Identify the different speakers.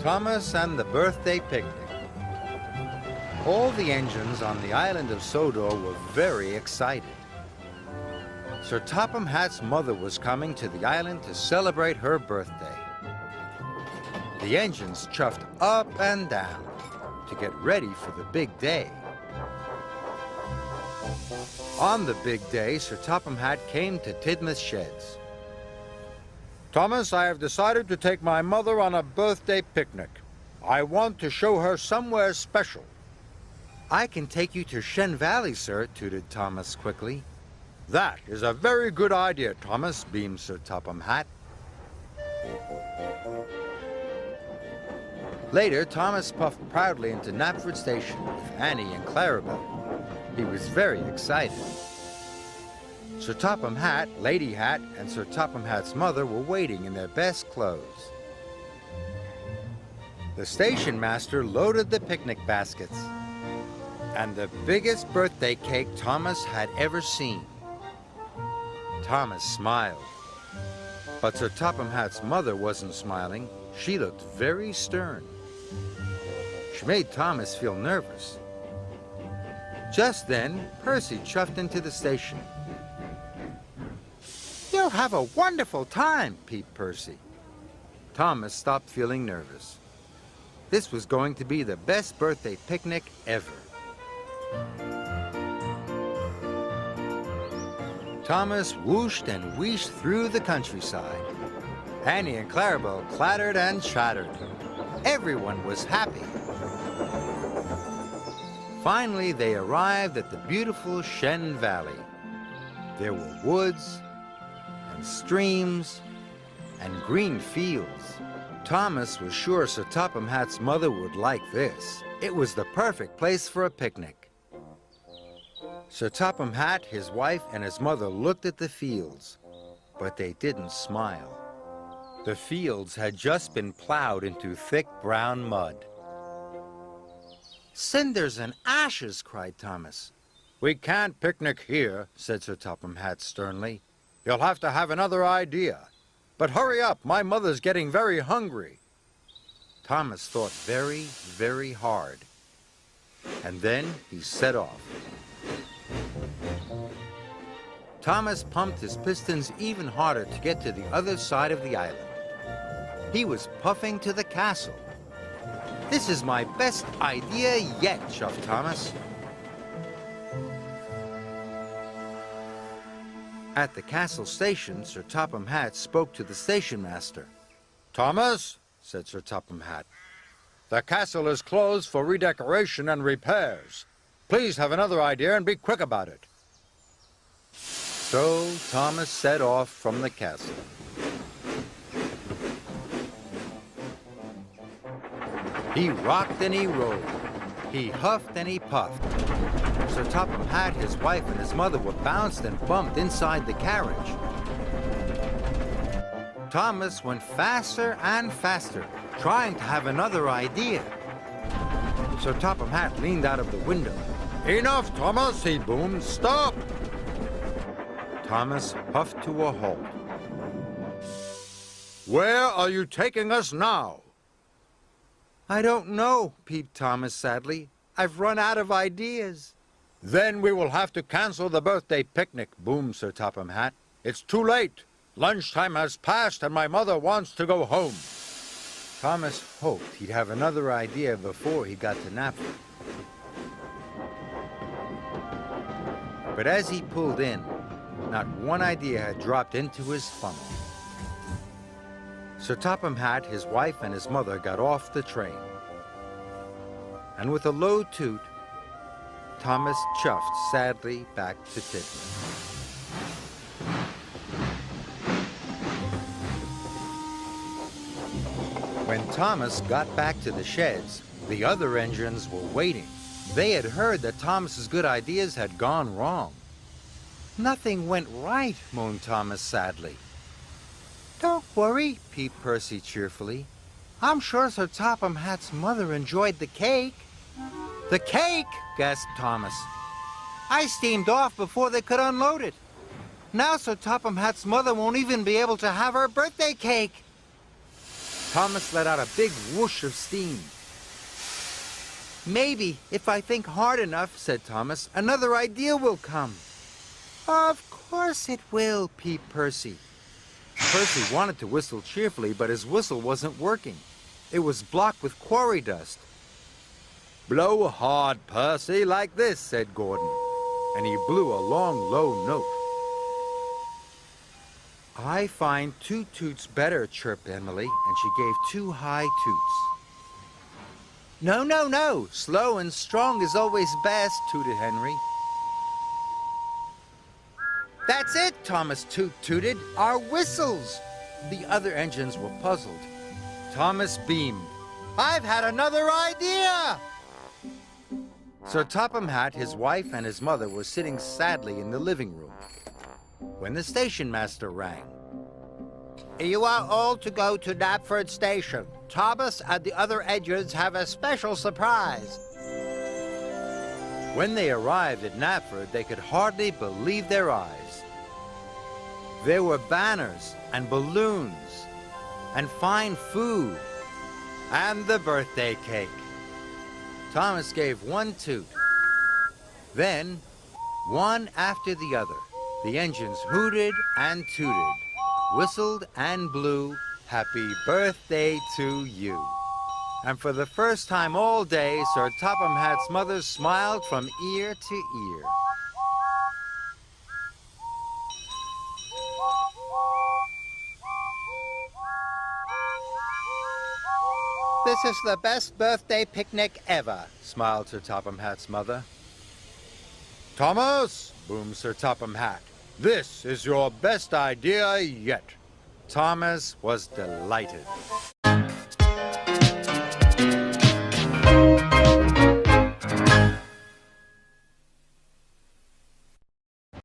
Speaker 1: Thomas and the Birthday Picnic. All the engines on the island of Sodor were very excited. Sir Topham Hatt's mother was coming to the island to celebrate her birthday. The engines chuffed up and down to get ready for the big day. On the big day, Sir Topham Hatt came to Tidmouth Sheds. Thomas, I have decided to take my mother on a birthday picnic. I want to show her somewhere special. I can take you to Shen Valley, sir, tooted Thomas quickly. That is a very good idea, Thomas, beamed Sir Topham Hatt. Later, Thomas puffed proudly into Knapford Station with Annie and Clarabelle. He was very excited. Sir Topham Hatt, Lady Hatt, and Sir Topham Hatt's mother were waiting in their best clothes. The station master loaded the picnic baskets and the biggest birthday cake Thomas had ever seen. Thomas smiled, but Sir Topham Hatt's mother wasn't smiling. She looked very stern. She made Thomas feel nervous. Just then, Percy chuffed into the station. You'll have a wonderful time, peeped Percy. Thomas stopped feeling nervous. This was going to be the best birthday picnic ever. Thomas whooshed and wheeshed through the countryside. Annie and Clarabelle clattered and chattered. Everyone was happy. Finally, they arrived at the beautiful Shen Valley. There were woods and streams and green fields. Thomas was sure Sir Topham Hatt's mother would like this. It was the perfect place for a picnic. Sir Topham Hatt, his wife, and his mother looked at the fields, but they didn't smile. The fields had just been plowed into thick brown mud. Cinders and ashes, cried Thomas. We can't picnic here, said Sir Topham Hatt sternly. You'll have to have another idea. But hurry up, my mother's getting very hungry. Thomas thought very, very hard. And then he set off. Thomas pumped his pistons even harder to get to the other side of the island. He was puffing to the castle. This is my best idea yet, chuffed Thomas. At the castle station, Sir Topham Hatt spoke to the station master. Thomas, said Sir Topham Hatt, the castle is closed for redecoration and repairs. Please have another idea and be quick about it. So Thomas set off from the castle. He rocked and he rolled. He huffed and he puffed. Sir Topham Hatt, his wife, and his mother were bounced and bumped inside the carriage. Thomas went faster and faster, trying to have another idea. Sir Topham Hatt leaned out of the window. Enough, Thomas, he boomed. Stop! Thomas puffed to a halt. Where are you taking us now? I don't know, peeped Thomas sadly. I've run out of ideas. Then we will have to cancel the birthday picnic, boomed Sir Topham Hatt. It's too late. Lunchtime has passed and my mother wants to go home. Thomas hoped he'd have another idea before he got to Knapford. But as he pulled in, not one idea had dropped into his funnel. Sir Topham Hatt, his wife, and his mother got off the train. And with a low toot, Thomas chuffed sadly back to Tidmouth. When Thomas got back to the sheds, the other engines were waiting. They had heard that Thomas's good ideas had gone wrong. Nothing went right, moaned Thomas sadly. Don't worry, peeped Percy cheerfully. I'm sure Sir Topham Hatt's mother enjoyed the cake. The cake, gasped Thomas. I steamed off before they could unload it. Now Sir Topham Hatt's mother won't even be able to have her birthday cake. Thomas let out a big whoosh of steam. "Maybe, if I think hard enough," said Thomas, "another idea will come." "Of course it will," peeped Percy. Percy wanted to whistle cheerfully, but his whistle wasn't working. It was blocked with quarry dust. "Blow hard, Percy, like this," said Gordon, and he blew a long, low note. "I find 2 toots better," chirped Emily, and she gave 2 high toots. "No, no, no! Slow and strong is always best," tooted Henry. "That's it," Thomas tooted. "Our whistles!" The other engines were puzzled. Thomas beamed. "I've had another idea!" Sir Topham Hatt, his wife, and his mother were sitting sadly in the living room when the station master rang. "You are all to go to Knapford Station. Thomas and the other engines have a special surprise." When they arrived at Knapford, they could hardly believe their eyes. There were banners and balloons and fine food and the birthday cake. Thomas gave 1 toot. Then, one after the other, the engines hooted and tooted, whistled and blew, "Happy birthday to you." And for the first time all day, Sir Topham Hatt's mother smiled from ear to ear. "This is the best birthday picnic ever," smiled Sir Topham Hatt's mother. "Thomas," boomed Sir Topham Hatt, "this is your best idea yet." Thomas was delighted.